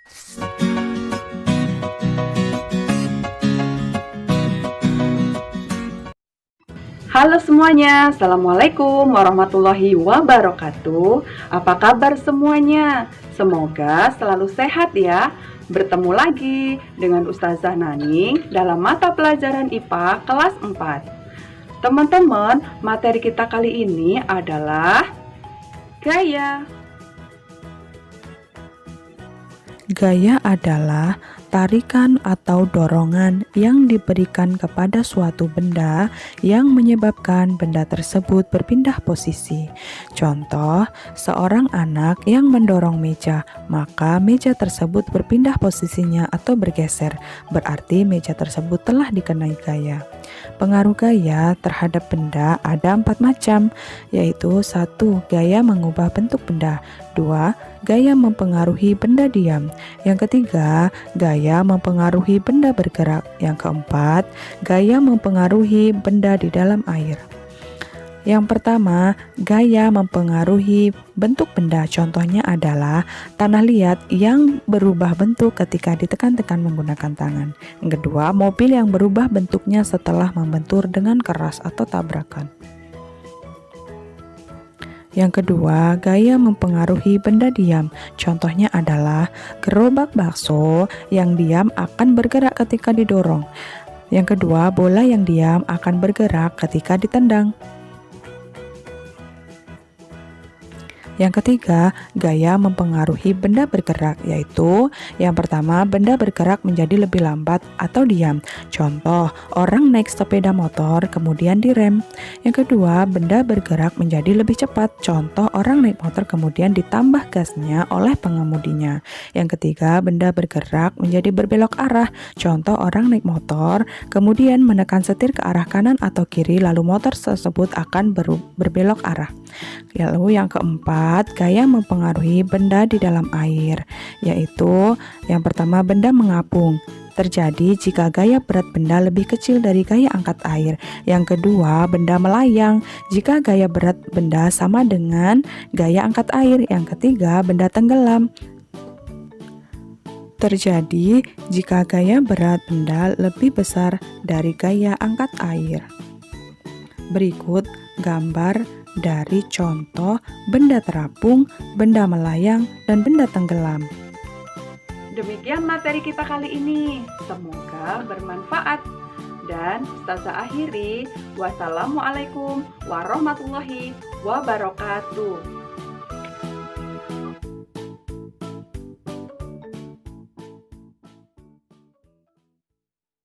Halo semuanya, Assalamualaikum warahmatullahi wabarakatuh. Apa kabar semuanya? Semoga selalu sehat ya. Bertemu lagi dengan Ustazah Nani dalam mata pelajaran IPA kelas 4. Teman-teman, materi kita kali ini adalah gaya. Gaya adalah tarikan atau dorongan yang diberikan kepada suatu benda yang menyebabkan benda tersebut berpindah posisi. Contoh, seorang anak yang mendorong meja, maka meja tersebut berpindah posisinya atau bergeser, berarti meja tersebut telah dikenai gaya. Pengaruh gaya terhadap benda ada 4 macam, yaitu 1. Gaya mengubah bentuk benda. 2. Gaya mempengaruhi benda diam. Yang ketiga, gaya mempengaruhi benda bergerak. Yang keempat, gaya mempengaruhi benda di dalam air. Yang pertama, gaya mempengaruhi bentuk benda. Contohnya adalah tanah liat yang berubah bentuk ketika ditekan-tekan menggunakan tangan. Yang kedua, mobil yang berubah bentuknya setelah membentur dengan keras atau tabrakan. Yang kedua, gaya mempengaruhi benda diam. Contohnya adalah gerobak bakso yang diam akan bergerak ketika didorong. Yang kedua, bola yang diam akan bergerak ketika ditendang. Yang ketiga, gaya mempengaruhi benda bergerak, yaitu yang pertama, benda bergerak menjadi lebih lambat atau diam. Contoh, orang naik sepeda motor kemudian direm. Yang kedua, benda bergerak menjadi lebih cepat. Contoh, orang naik motor kemudian ditambah gasnya oleh pengemudinya. Yang ketiga, benda bergerak menjadi berbelok arah. Contoh, orang naik motor kemudian menekan setir ke arah kanan atau kiri, lalu motor tersebut akan berbelok arah. Lalu yang keempat, gaya mempengaruhi benda di dalam air, yaitu yang pertama, benda mengapung. Terjadi jika gaya berat benda lebih kecil dari gaya angkat air. Yang kedua, benda melayang jika gaya berat benda sama dengan gaya angkat air. Yang ketiga, benda tenggelam. Terjadi jika gaya berat benda lebih besar dari gaya angkat air. Berikut gambar dari contoh benda terapung, benda melayang, dan benda tenggelam. Demikian materi kita kali ini. Semoga bermanfaat. Dan Ustazah akhiri, wassalamualaikum warahmatullahi wabarakatuh.